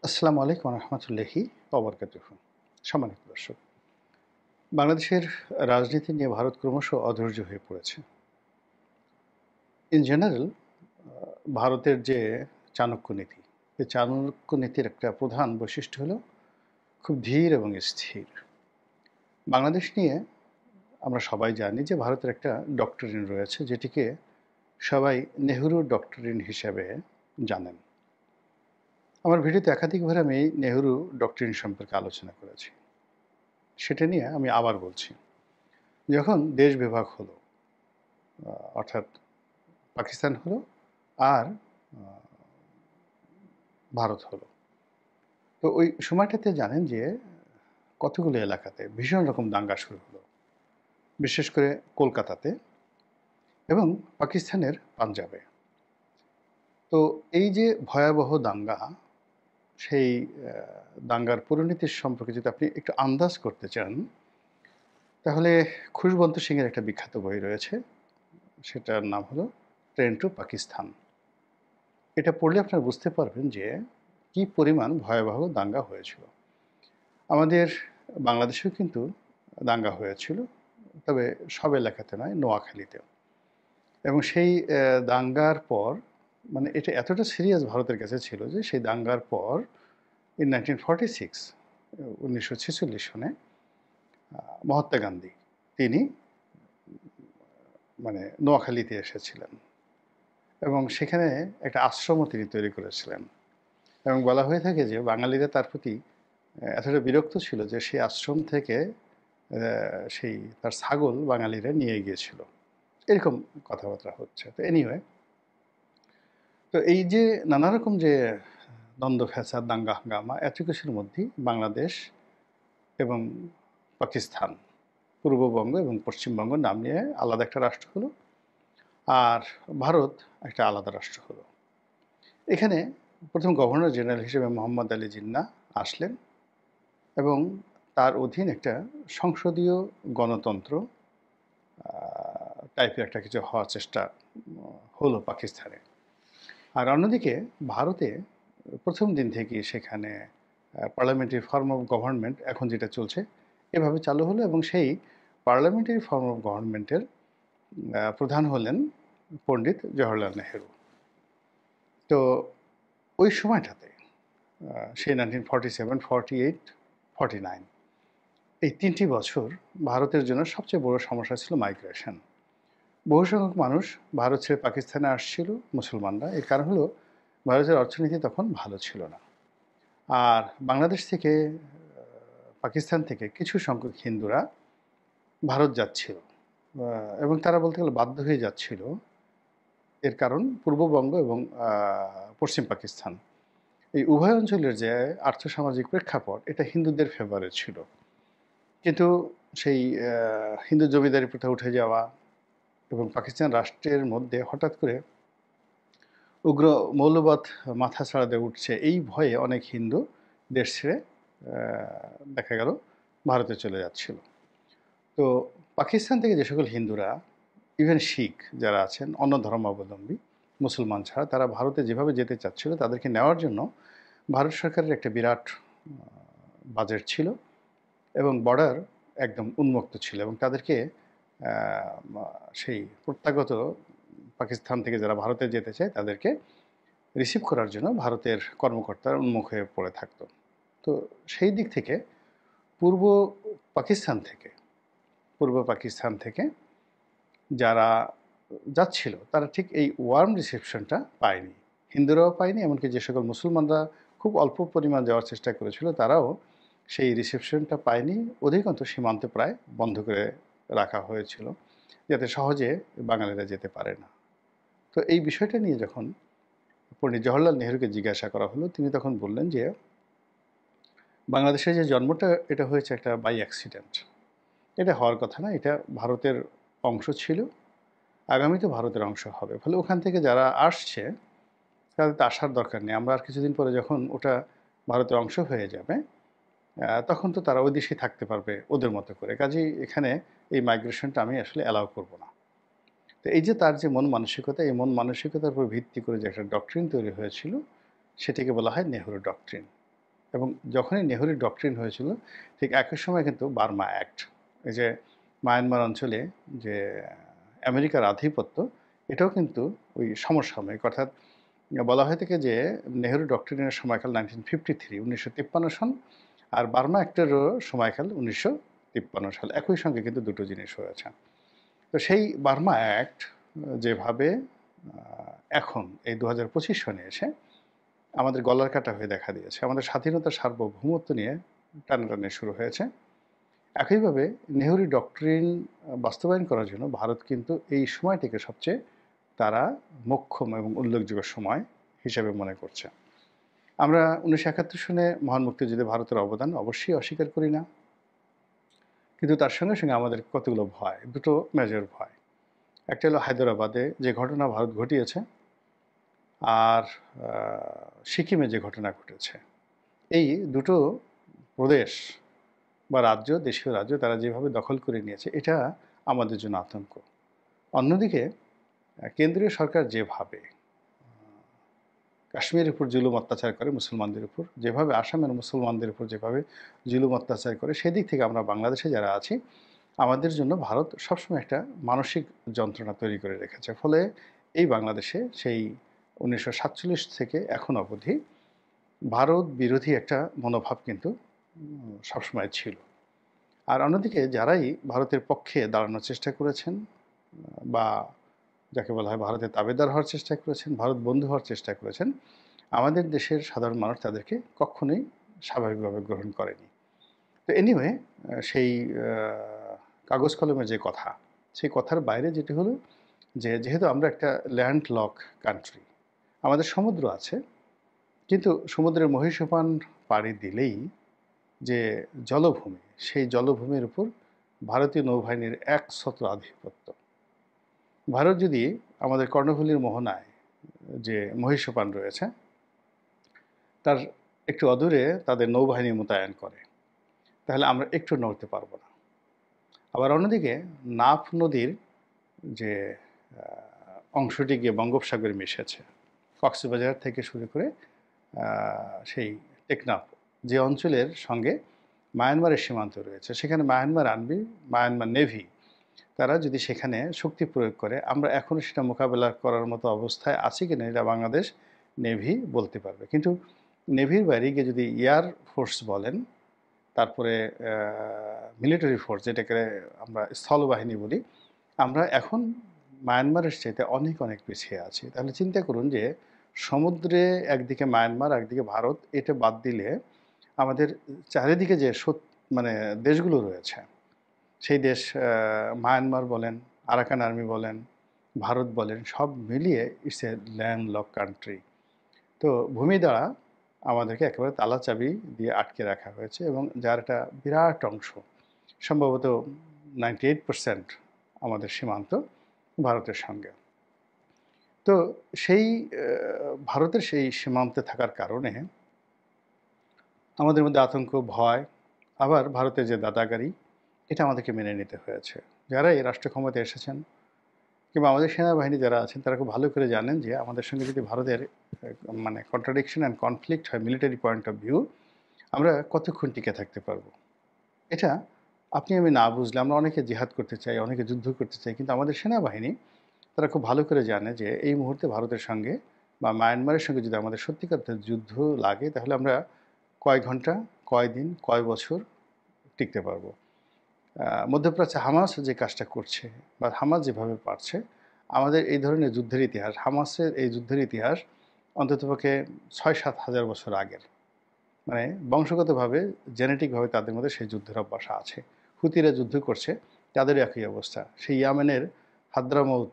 আসসালামু আলাইকুম রহমতুল্লাহি ওবরকাতুহু। সম্মানিত দর্শক, বাংলাদেশের রাজনীতি নিয়ে ভারত ক্রমশ অধৈর্য হয়ে পড়েছে। ইন জেনারেল ভারতের যে চাণক্য নীতি, এই চাণক্য নীতির একটা প্রধান বৈশিষ্ট্য হলো খুব ধীর এবং স্থির। বাংলাদেশ নিয়ে আমরা সবাই জানি যে ভারতের একটা ডক্টরিন রয়েছে, যেটিকে সবাই নেহরু ডক্টরিন হিসেবে জানেন। আমার ভিডিওতে একাধিকবার আমি নেহরু ডক্টরিন সম্পর্কে আলোচনা করেছি। সেটা নিয়ে আমি আবার বলছি। যখন দেশ বিভাগ হলো, অর্থাৎ পাকিস্তান হলো আর আ ভারত হলো। তো ওই সময়টাতে জানেন যে কতগুলো এলাকাতে ভীষণ রকম দাঙ্গা শুরু হলো। বিশেষ করে কলকাতাতে এবং পাকিস্তানের পাঞ্জাবে। তো এই যে ভয়াবহ দাঙ্গা, সেই দাঙ্গার পরিণতির সম্পর্কে যদি আপনি একটু আন্দাজ করতে চান, তাহলে খুশবন্ত সিংয়ের একটা বিখ্যাত বই রয়েছে। সেটার নাম হলো 'ট্রেন টু পাকিস্তান'। এটা পড়লে আপনারা বুঝতে পারবেন যে কি পরিমাণ ভয়াবহ দাঙ্গা হয়েছিল। আমাদের বাংলাদেশেও কিন্তু দাঙ্গা হয়েছিল, তবে সব এলাকাতে নয়, নোয়াখালীতে। এবং সেই দাঙ্গার পর, মানে এটা এতটা সিরিয়াস ভারতের কাছে ছিল যে সেই দাঙ্গার পর ইন 1946, 1946 সনে মহাত্মা গান্ধী তিনি মানে নোয়াখালীতে এসেছিলেন এবং সেখানে একটা আশ্রমও তিনি তৈরি করেছিলেন। এবং বলা হয়ে থাকে যে বাঙালিরা তার প্রতি এতটা বিরক্ত ছিল যে সেই আশ্রম থেকে সেই তার ছাগল বাঙালিরা নিয়ে গিয়েছিল। এরকম কথাবার্তা হচ্ছে। তো এনিওয়ে, তো এই যে নানা রকম যে দ্বন্দ্ব ফ্যাসাদ, দাঙ্গা হাঙ্গামা, এত কিছুর মধ্যেই বাংলাদেশ এবং পাকিস্তান, পূর্ববঙ্গ এবং পশ্চিমবঙ্গ নাম নিয়ে আলাদা একটা রাষ্ট্র হলো, আর ভারত একটা আলাদা রাষ্ট্র হলো। এখানে প্রথম গভর্নর জেনারেল হিসেবে মোহাম্মদ আলী জিন্নাহ আসলেন এবং তার অধীন একটা সংসদীয় গণতন্ত্র টাইপের একটা কিছু হওয়ার চেষ্টা হলো পাকিস্তানে। আর অন্যদিকে ভারতে প্রথম দিন থেকেই সেখানে পার্লামেন্টারি ফর্ম অফ গভর্নমেন্ট এখন যেটা চলছে এভাবে চালু হলো এবং সেই পার্লামেন্টারি ফর্ম অফ গভর্নমেন্টের প্রধান হলেন পণ্ডিত জওহরলাল নেহেরু। তো ওই সময়টাতে সেই 1947, 48, 49, এই ৩টি বছর ভারতের জন্য সবচেয়ে বড় সমস্যা ছিল মাইগ্রেশন। বহু সংখ্যক মানুষ ভারত ছেড়ে পাকিস্তানে আসছিল, মুসলমানরা। এর কারণ হলো ভারতের অর্থনীতি তখন ভালো ছিল না। আর বাংলাদেশ থেকে, পাকিস্তান থেকে কিছু সংখ্যক হিন্দুরা ভারত যাচ্ছিল এবং তারা বলতে গেলে বাধ্য হয়ে যাচ্ছিল। এর কারণ পূর্ববঙ্গ এবং পশ্চিম পাকিস্তান, এই উভয় অঞ্চলের যে আর্থসামাজিক প্রেক্ষাপট, এটা হিন্দুদের ফেভারে ছিল। কিন্তু সেই হিন্দু জমিদারি প্রথা উঠে যাওয়া এবং পাকিস্তান রাষ্ট্রের মধ্যে হঠাৎ করে উগ্র মৌলবাদ মাথা ছাড়া দিয়ে উঠছে, এই ভয়ে অনেক হিন্দু দেশ ছেড়ে দেখা গেল ভারতে চলে যাচ্ছিল। তো পাকিস্তান থেকে যে সকল হিন্দুরা, ইভেন শিখ যারা আছেন, অন্য ধর্মাবলম্বী মুসলমান ছাড়া, তারা ভারতে যেভাবে যেতে চাচ্ছিল, তাদেরকে নেওয়ার জন্য ভারত সরকারের একটা বিরাট বাজেট ছিল এবং বর্ডার একদম উন্মুক্ত ছিল এবং তাদেরকে সেই প্রত্যাগত পাকিস্তান থেকে যারা ভারতে যেতে চায় তাদেরকে রিসিভ করার জন্য ভারতের কর্মকর্তারা উন্মুখ হয়ে পড়ে থাকতো। তো সেই দিক থেকে পূর্ব পাকিস্তান থেকে যারা যাচ্ছিল তারা ঠিক এই ওয়ার্ম রিসেপশনটা পায়নি। হিন্দুরাও পায়নি, এমনকি যে সকল মুসলমানরা খুব অল্প পরিমাণ যাওয়ার চেষ্টা করেছিল তারাও সেই রিসেপশনটা পায়নি। অধিকাংশ সীমান্তে প্রায় বন্ধ করে রাখা হয়েছিল যাতে সহজে বাঙালিরা যেতে পারে না। তো এই বিষয়টা নিয়ে যখন পণ্ডিত জওহরলাল নেহরুকে জিজ্ঞাসা করা হলো, তিনি তখন বললেন যে বাংলাদেশের যে জন্মটা, এটা হয়েছে একটা বাই অ্যাক্সিডেন্ট। এটা হওয়ার কথা না, এটা ভারতের অংশ ছিল, আগামীতে ভারতের অংশ হবে। ফলে ওখান থেকে যারা আসছে তাদের তো আসার দরকার নেই। আমরা আর কিছুদিন পরে যখন ওটা ভারতের অংশ হয়ে যাবে, তখন তো তারা ওই দেশেই থাকতে পারবে ওদের মতো করে। কাজেই এখানে এই মাইগ্রেশনটা আমি আসলে অ্যালাউ করব না। তো এই যে তার যে মন মানসিকতা, এই মন মানসিকতার উপর ভিত্তি করে যে একটা ডক্ট্রিন তৈরি হয়েছিল, সেটাকে বলা হয় নেহরু ডক্ট্রিন। এবং যখনই নেহরু ডক্ট্রিন হয়েছিল ঠিক একই সময় কিন্তু বার্মা অ্যাক্ট, এই যে মায়ানমার অঞ্চলে যে আমেরিকার আধিপত্য, এটাও কিন্তু ওই সমসাময়িক। অর্থাৎ বলা হয়ে থাকে যে নেহরু ডক্ট্রিনের সময়কাল 1953 সন, আর বার্মা অ্যাক্টেরও সময়কাল 1953 সাল। একই সঙ্গে কিন্তু দুটো জিনিস হয়েছে। তো সেই বার্মা অ্যাক্ট যেভাবে এখন এই 2025 সনে এসে আমাদের গলার কাটা হয়ে দেখা দিয়েছে, আমাদের স্বাধীনতার সার্বভৌমত্ব নিয়ে টানাটানি শুরু হয়েছে। একইভাবে নেহরু ডক্ট্রিন বাস্তবায়ন করার জন্য ভারত কিন্তু এই সময়টিকে সবচেয়ে তারা মোক্ষম এবং উল্লেখযোগ্য সময় হিসেবে মনে করছে। আমরা 1971 সনে মহান মুক্তিযুদ্ধে ভারতের অবদান অবশ্যই অস্বীকার করি না, কিন্তু তার সঙ্গে সঙ্গে আমাদের কতগুলো ভয়, দুটো মেজর ভয়। একটা হলো হায়দ্রাবাদে যে ঘটনা ভারত ঘটিয়েছে, আর সিকিমে যে ঘটনা ঘটেছে। এই দুটো প্রদেশ বা রাজ্য, দেশীয় রাজ্য, তারা যেভাবে দখল করে নিয়েছে, এটা আমাদের জন্য আতঙ্ক। অন্যদিকে কেন্দ্রীয় সরকার যেভাবে কাশ্মীরের উপর জুলুম অত্যাচার করে মুসলমানদের উপর, যেভাবে আসামের মুসলমানদের উপর যেভাবে জুলুম অত্যাচার করে, সেদিক থেকে আমরা বাংলাদেশে যারা আছি, আমাদের জন্য ভারত সবসময় একটা মানসিক যন্ত্রণা তৈরি করে রেখেছে। ফলে এই বাংলাদেশে সেই 1947 থেকে এখন অবধি ভারত বিরোধী একটা মনোভাব কিন্তু সবসময় ছিল। আর অন্যদিকে যারাই ভারতের পক্ষে দাঁড়ানোর চেষ্টা করেছেন বা যাকে বলা হয় ভারতের তাবেদার হওয়ার চেষ্টা করেছেন, ভারত বন্ধু হওয়ার চেষ্টা করেছেন, আমাদের দেশের সাধারণ মানুষ তাদেরকে কখনোই স্বাভাবিকভাবে গ্রহণ করেনি। তো এনিওয়ে, সেই কাগজ কলমের যে কথা, সেই কথার বাইরে যেটি হলো যে যেহেতু আমরা একটা ল্যান্ড লক কান্ট্রি, আমাদের সমুদ্র আছে, কিন্তু সমুদ্রের মহীসোপান পাড়ি দিলেই যে জলভূমি, সেই জলভূমির উপর ভারতীয় নৌবাহিনীর একছত্র আধিপত্য। ভারত যদি আমাদের কর্ণফুলীর মোহনায় যে মহীসোপান রয়েছে তার একটু অদূরে তাদের নৌবাহিনী মোতায়েন করে, তাহলে আমরা একটু নড়তে পারবো না। আবার অন্যদিকে নাফ নদীর যে অংশটি গিয়ে বঙ্গোপসাগরে মিশেছে, কক্সবাজার থেকে শুরু করে সেই টেকনাফ যে অঞ্চলের সঙ্গে মায়ানমারের সীমান্ত রয়েছে, সেখানে মায়ানমার আর্মি, মায়ানমার নেভি, তারা যদি সেখানে শক্তি প্রয়োগ করে, আমরা এখনও সেটা মোকাবেলা করার মতো অবস্থায় আছি কিনা এটা বাংলাদেশ নেভি বলতে পারবে। কিন্তু নেভির বাইরে গিয়ে যদি এয়ার ফোর্স বলেন, তারপরে মিলিটারি ফোর্স যেটাকে আমরা স্থলবাহিনী বলি, আমরা এখন মায়ানমারের চাইতে অনেক অনেক পিছিয়ে আছি। তাহলে চিন্তা করুন যে সমুদ্রে একদিকে মায়ানমার, একদিকে ভারত, এটা বাদ দিলে আমাদের চারিদিকে যে মানে দেশগুলো রয়েছে, সেই দেশ মায়ানমার বলেন, আরাকান আর্মি বলেন, ভারত বলেন, সব মিলিয়ে it's a land lock country. তো ভূমি দ্বারা আমাদেরকে একেবারে তালা চাবি দিয়ে আটকে রাখা হয়েছে, এবং যার একটা বিরাট অংশ, সম্ভবত 98% আমাদের সীমান্ত ভারতের সঙ্গে। তো সেই ভারতের সেই সীমান্তে থাকার কারণে আমাদের মধ্যে আতঙ্ক, ভয়, আবার ভারতের যে দাদাগারি, এটা আমাদেরকে মেনে নিতে হয়েছে। যারা এই রাষ্ট্র ক্ষমতায় এসেছেন কিংবা আমাদের সেনাবাহিনী যারা আছেন, তারা খুব ভালো করে জানেন যে আমাদের সঙ্গে যদি ভারতের মানে কন্ট্রাডিকশন অ্যান্ড কনফ্লিক্ট হয় মিলিটারি পয়েন্ট অফ ভিউ, আমরা কতক্ষণ টিকে থাকতে পারবো। এটা আপনি আমি না বুঝলে, আমরা অনেকে জিহাদ করতে চাই, অনেকে যুদ্ধ করতে চাই, কিন্তু আমাদের সেনাবাহিনী তারা খুব ভালো করে জানে যে এই মুহূর্তে ভারতের সঙ্গে বা মায়ানমারের সঙ্গে যদি আমাদের সত্যিকার যুদ্ধ লাগে, তাহলে আমরা কয় ঘন্টা, কয় দিন, কয় বছর টিকতে পারবো। মধ্যপ্রাচ্যে হামাস যে কাজটা করছে বা হামাস যেভাবে পারছে, আমাদের এই ধরনের যুদ্ধের ইতিহাস, হামাসের এই যুদ্ধের ইতিহাস অন্ততপক্ষে 6-7 হাজার বছর আগের। মানে বংশগতভাবে, জেনেটিকভাবে তাদের মধ্যে সেই যুদ্ধের অভ্যাস আছে। হুতিরা যুদ্ধ করছে, তাদের একই অবস্থা। সেই ইয়ামেনের হাদ্রামৌত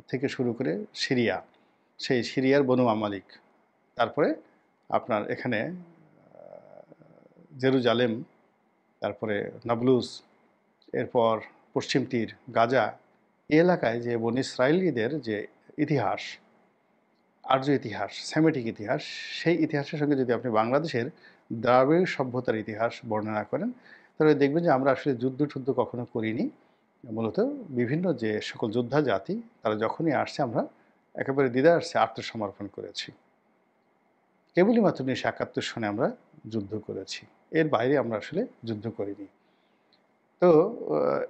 থেকে শুরু করে সিরিয়া, সেই সিরিয়ার বনু মামালিক, তারপরে আপনার এখানে জেরুজালেম, তারপরে নাবলুস, এরপর পশ্চিম তীর, গাজা, এই এলাকায় যে বনি ইসরায়েলিদের যে ইতিহাস, আর্য ইতিহাস, সেমেটিক ইতিহাস, সেই ইতিহাসের সঙ্গে যদি আপনি বাংলাদেশের দ্রাবিড় সভ্যতার ইতিহাস বর্ণনা করেন, তাহলে দেখবেন যে আমরা আসলে যুদ্ধ কখনো করিনি। মূলত বিভিন্ন যে সকল যোদ্ধা জাতি, তারা যখনই আসছে, আমরা একেবারে দ্বিধার আত্মসমর্পণ করেছি। কেবলই মাত্র 1971 সনে আমরা যুদ্ধ করেছি, এর বাইরে আমরা আসলে যুদ্ধ করিনি। তো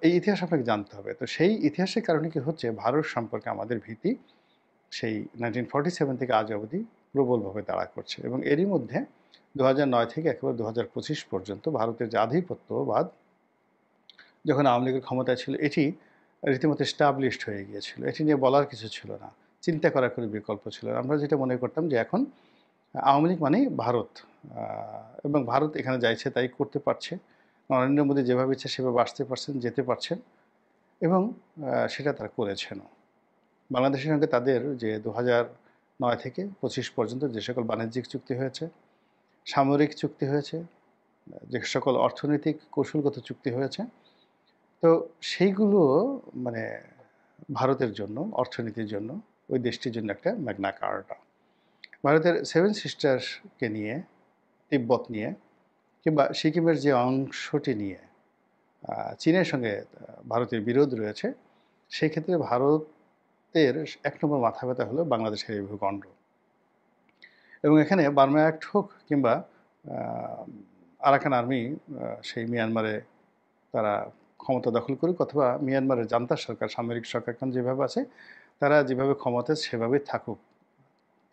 এই ইতিহাস আপনাকে জানতে হবে। তো সেই ইতিহাসের কারণে কি হচ্ছে, ভারত সম্পর্কে আমাদের ভীতি সেই 1947 থেকে আজ অবধি প্রবলভাবে তাড়া করছে, এবং এরই মধ্যে 2009 থেকে একেবারে 2025 পর্যন্ত ভারতের যে আধিপত্যবাদ, যখন আওয়ামী লীগের ক্ষমতায় ছিল, এটি রীতিমতো এস্টাবলিশড হয়ে গিয়েছিল। এটি নিয়ে বলার কিছু ছিল না, চিন্তা করার কোনো বিকল্প ছিল না। আমরা যেটা মনে করতাম যে এখন আওয়ামী লীগ মানেই ভারত, এবং ভারত এখানে যা ইচ্ছে তাই করতে পারছে। নরেন্দ্র মোদী যেভাবে ইচ্ছে সেভাবে আসতে পারছেন, যেতে পারছেন, এবং সেটা তারা করেছেনও। বাংলাদেশের সঙ্গে তাদের যে 2009 থেকে 25 পর্যন্ত যে সকল বাণিজ্যিক চুক্তি হয়েছে, সামরিক চুক্তি হয়েছে, যে সকল অর্থনৈতিক কৌশলগত চুক্তি হয়েছে, তো সেইগুলো মানে ভারতের জন্য, অর্থনীতির জন্য, ওই দেশটির জন্য একটা ম্যাগনা কার্টা। ভারতের সেভেন সিস্টার্সকে নিয়ে, তিব্বত নিয়ে, কিংবা সিকিমের যে অংশটি নিয়ে চীনের সঙ্গে ভারতের বিরোধ রয়েছে, সেই ক্ষেত্রে ভারতের এক নম্বর মাথা ব্যথা হলো বাংলাদেশের এই ভূখণ্ড। এবং এখানে বার্মা অ্যাক্ট হোক কিংবা আরাকান আর্মি সেই মিয়ানমারে তারা ক্ষমতা দখল করুক, অথবা মিয়ানমারের জান্তা সরকার, সামরিক সরকার এখন যেভাবে আছে, তারা যেভাবে ক্ষমতায় সেভাবেই থাকুক,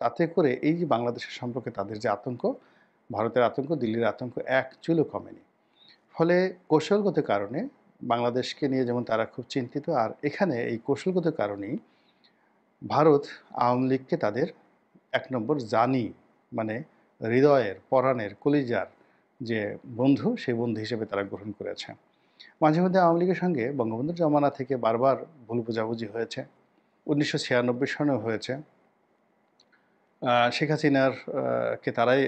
তাতে করে এই যে বাংলাদেশের সম্পর্কে তাদের যে আতঙ্ক, ভারতের আতঙ্ক, দিল্লির আতঙ্ক এক চুলও কমেনি। ফলে কৌশলগত কারণে বাংলাদেশকে নিয়ে যেমন তারা খুব চিন্তিত, আর এখানে এই কৌশলগত কারণেই ভারত আওয়ামী লীগকে তাদের এক নম্বর জানি, মানে হৃদয়ের, পরাণের, কলিজার যে বন্ধু, সেই বন্ধু হিসেবে তারা গ্রহণ করেছে। মাঝে মধ্যে আওয়ামী লীগের সঙ্গে বঙ্গবন্ধুর জমানা থেকে বারবার ভুল বোঝাবুঝি হয়েছে, 1996 সনেও হয়েছে। শেখ হাসিনার কে তারাই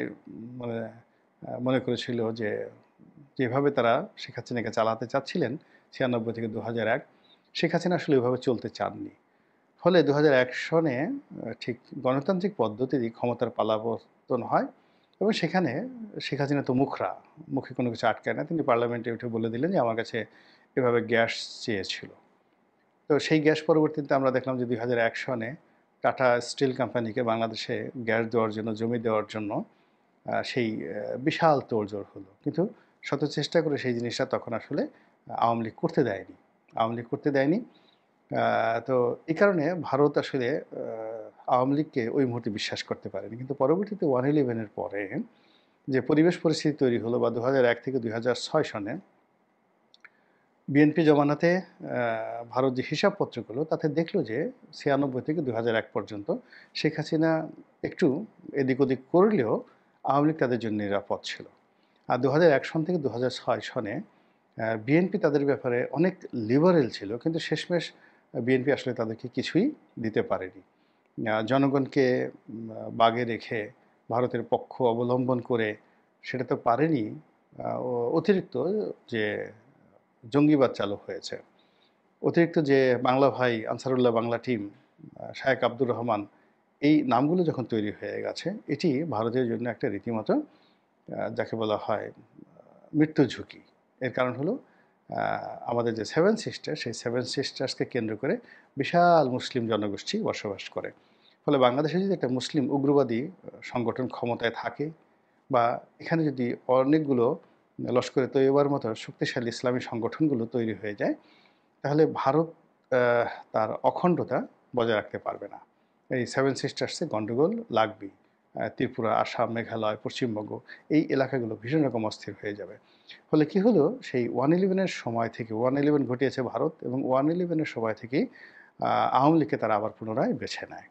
মানে মনে করেছিল যে যেভাবে তারা শেখ হাসিনাকে চালাতে চাচ্ছিলেন 96 থেকে 2001, শেখ হাসিনা আসলে ওইভাবে চলতে চাননি। ফলে 2001 সনে ঠিক গণতান্ত্রিক পদ্ধতিরই ক্ষমতার পালাবর্তন হয়, এবং সেখানে শেখ হাসিনা তো মুখরা, মুখে কোনো কিছু আটকায় না, তিনি পার্লামেন্টে উঠে বলে দিলেন যে আমার কাছে এভাবে গ্যাস চেয়েছিল। তো সেই গ্যাস পরবর্তীতে আমরা দেখলাম যে 2001 সনে টাটা স্টিল কোম্পানিকে বাংলাদেশে গ্যাস দেওয়ার জন্য, জমি দেওয়ার জন্য সেই বিশাল তোড়জোড় হলো। কিন্তু শত চেষ্টা করে সেই জিনিসটা তখন আসলে আওয়ামী লীগ করতে দেয়নি, আওয়ামী লীগ করতে দেয়নি। তো এই কারণে ভারত আসলে আওয়ামী লীগকে ওই মুহূর্তে বিশ্বাস করতে পারেনি। কিন্তু পরবর্তীতে 111-এর পরে যে পরিবেশ পরিস্থিতি তৈরি হলো, বা 2001 থেকে 2006 সনে বিএনপি জমানাতে ভারত যে হিসাবপত্রগুলো, তাতে দেখলো যে 96 থেকে 2001 পর্যন্ত শেখ হাসিনা একটু এদিক ওদিক করলেও আওয়ামী লীগ তাদের জন্য নিরাপদ ছিল। আর 2001 সন থেকে 2006 সনে বিএনপি তাদের ব্যাপারে অনেক লিবারেল ছিল, কিন্তু শেষমেশ বিএনপি আসলে তাদেরকে কিছুই দিতে পারেনি। জনগণকে বাগে রেখে ভারতের পক্ষ অবলম্বন করে সেটা তো পারেনি। অতিরিক্ত যে জঙ্গিবাদ চালু হয়েছে, অতিরিক্ত যে বাংলা ভাই, আনসারুল্লাহ বাংলা টিম, শায়েক আব্দুর রহমান, এই নামগুলো যখন তৈরি হয়ে গেছে, এটি ভারতের জন্য একটা রীতিমতো যাকে বলা হয় মৃত্যু ঝুঁকি। এর কারণ হলো আমাদের যে সেভেন সিস্টার, সেই সেভেন সিস্টার্সকে কেন্দ্র করে বিশাল মুসলিম জনগোষ্ঠী বসবাস করে। ফলে বাংলাদেশে যদি একটা মুসলিম উগ্রবাদী সংগঠন ক্ষমতায় থাকে, বা এখানে যদি অনেকগুলো লস্করে তৈয়বার মতো শক্তিশালী ইসলামী সংগঠনগুলো তৈরি হয়ে যায়, তাহলে ভারত তার অখণ্ডতা বজায় রাখতে পারবে না। এই সেভেন সিস্টার্সে গণ্ডগোল লাগবেই। ত্রিপুরা, আসাম, মেঘালয়, পশ্চিমবঙ্গ, এই এলাকাগুলো ভীষণ রকম অস্থির হয়ে যাবে। ফলে কি হলো, সেই 111-এর সময় থেকে, 111 ঘটিয়েছে ভারত, এবং 111-এর সময় থেকেই আওয়ামী লীগকে তারা আবার পুনরায় বেছে নেয়।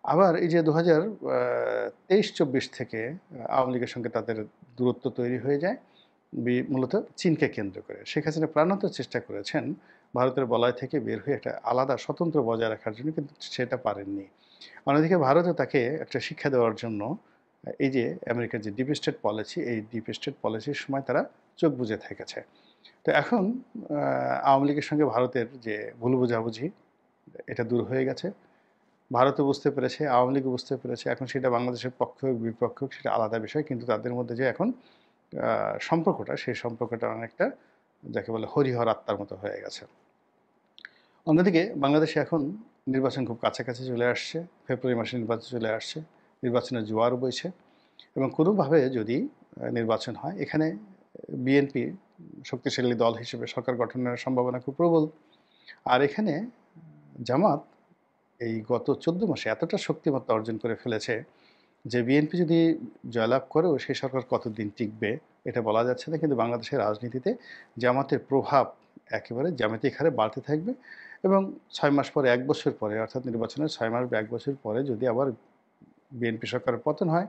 আবার এই যে 2023-24 থেকে আওয়ামী লীগের সঙ্গে তাদের দূরত্ব তৈরি হয়ে যায় মূলত চীনকে কেন্দ্র করে। শেখ হাসিনা প্রাণান্ত চেষ্টা করেছেন ভারতের বলয় থেকে বের হয়ে একটা আলাদা স্বতন্ত্র বজায় রাখার জন্য, কিন্তু সেটা পারেননি। অন্যদিকে ভারতও তাকে একটা শিক্ষা দেওয়ার জন্য এই যে আমেরিকার যে ডিপ স্টেট পলিসি, এই ডিপ স্টেট পলিসির সময় তারা চোখ বুজে থেকেছে। তো এখন আওয়ামী লীগের সঙ্গে ভারতের যে ভুল বোঝাবুঝি, এটা দূর হয়ে গেছে। ভারতও বুঝতে পেরেছে, আওয়ামী লীগও বুঝতে পেরেছে। এখন সেটা বাংলাদেশের পক্ষ হোক, বিপক্ষ হোক, সেটা আলাদা বিষয়, কিন্তু তাদের মধ্যে যে এখন সম্পর্কটা, সেই সম্পর্কটা অনেকটা যাকে বলে হরিহর আত্মার মতো হয়ে গেছে। অন্যদিকে বাংলাদেশে এখন নির্বাচন খুব কাছাকাছি চলে আসছে, ফেব্রুয়ারি মাসে নির্বাচন চলে আসছে, নির্বাচনের জোয়ার বইছে। এবং কোনোভাবে যদি নির্বাচন হয়, এখানে বিএনপি শক্তিশালী দল হিসেবে সরকার গঠনের সম্ভাবনা খুব প্রবল। আর এখানে জামাত এই গত ১৪ মাসে এতটা শক্তিমত্তা অর্জন করে ফেলেছে যে বিএনপি যদি জয়লাভ করেও সেই সরকার কতদিন টিকবে এটা বলা যাচ্ছে না। কিন্তু বাংলাদেশের রাজনীতিতে জামাতের প্রভাব একেবারে জ্যামিতিক হারে বাড়তে থাকবে এবং ৬ মাস পরে, ১ বছর পরে, অর্থাৎ নির্বাচনের ৬ মাস বা ১ বছর পরে যদি আবার বিএনপি সরকারের পতন হয়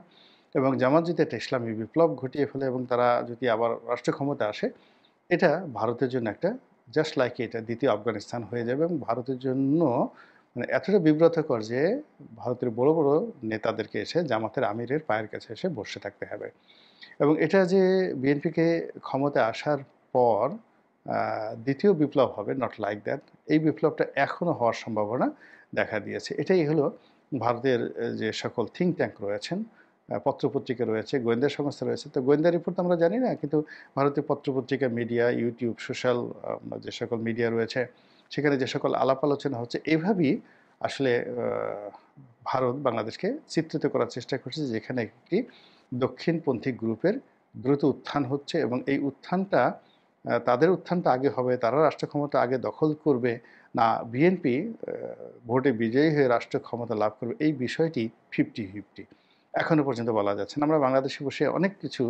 এবং জামাত যদি একটা ইসলামী বিপ্লব ঘটিয়ে ফেলে এবং তারা যদি আবার রাষ্ট্র ক্ষমতায় আসে, এটা ভারতের জন্য একটা জাস্ট লাইক এটা দ্বিতীয় আফগানিস্তান হয়ে যাবে এবং ভারতের জন্য মানে এতটা বিব্রতকর যে ভারতের বড় বড় নেতাদেরকে এসে জামাতের আমিরের পায়ের কাছে এসে বসে থাকতে হবে। এবং এটা যে বিএনপিকে ক্ষমতায় আসার পর দ্বিতীয় বিপ্লব হবে, নট লাইক দ্যাট, এই বিপ্লবটা এখনও হওয়ার সম্ভাবনা দেখা দিয়েছে। এটাই হলো ভারতের যে সকল থিঙ্ক ট্যাঙ্ক রয়েছেন, পত্রপত্রিকা রয়েছে, গোয়েন্দা সংস্থা রয়েছে। তো গোয়েন্দা রিপোর্ট আমরা জানি না, কিন্তু ভারতীয় পত্রপত্রিকা, মিডিয়া, ইউটিউব, সোশ্যাল যে সকল মিডিয়া রয়েছে, সেখানে যে সকল আলাপ আলোচনা হচ্ছে, এভাবেই আসলে ভারত বাংলাদেশকে চিত্রিত করার চেষ্টা করছে, যেখানে একটি দক্ষিণপন্থী গ্রুপের দ্রুত উত্থান হচ্ছে এবং এই উত্থানটা তাদের উত্থানটা আগে হবে, তারা রাষ্ট্র ক্ষমতা আগে দখল করবে, না বিএনপি ভোটে বিজয়ী হয়ে রাষ্ট্র ক্ষমতা লাভ করবে, এই বিষয়টি 50-50 এখনও পর্যন্ত বলা যাচ্ছে না। আমরা বাংলাদেশে বসে অনেক কিছু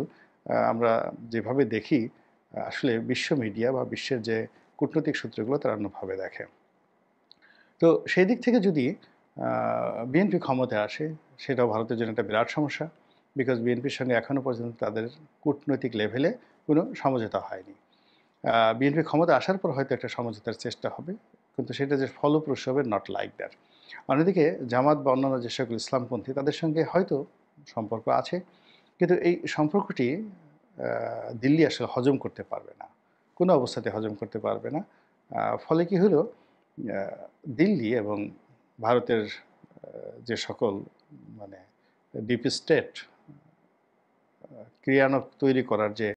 আমরা যেভাবে দেখি, আসলে বিশ্ব মিডিয়া বা বিশ্বের যে কূটনৈতিক সূত্রগুলো তারা অন্যভাবে দেখে। তো সেই দিক থেকে যদি বিএনপি ক্ষমতায় আসে, সেটাও ভারতের জন্য একটা বিরাট সমস্যা। বিকজ বিএনপির সঙ্গে এখনও পর্যন্ত তাদের কূটনৈতিক লেভেলে কোনো সমঝোতা হয়নি। বিএনপি ক্ষমতায় আসার পর হয়তো একটা সমঝোতার চেষ্টা হবে, কিন্তু সেটা যে ফলপ্রসূ হবে, নট লাইক দ্যাট। অন্যদিকে জামাত বা অন্যান্য যে সকল ইসলামপন্থী, তাদের সঙ্গে হয়তো সম্পর্ক আছে, কিন্তু এই সম্পর্কটি দিল্লি আসলে হজম করতে পারবে না, কোনো অবস্থাতে হজম করতে পারবে না। ফলে কি হলো, দিল্লি এবং ভারতের যে সকল মানে ডিপ স্টেট ক্রিয়ানক তৈরি করার যে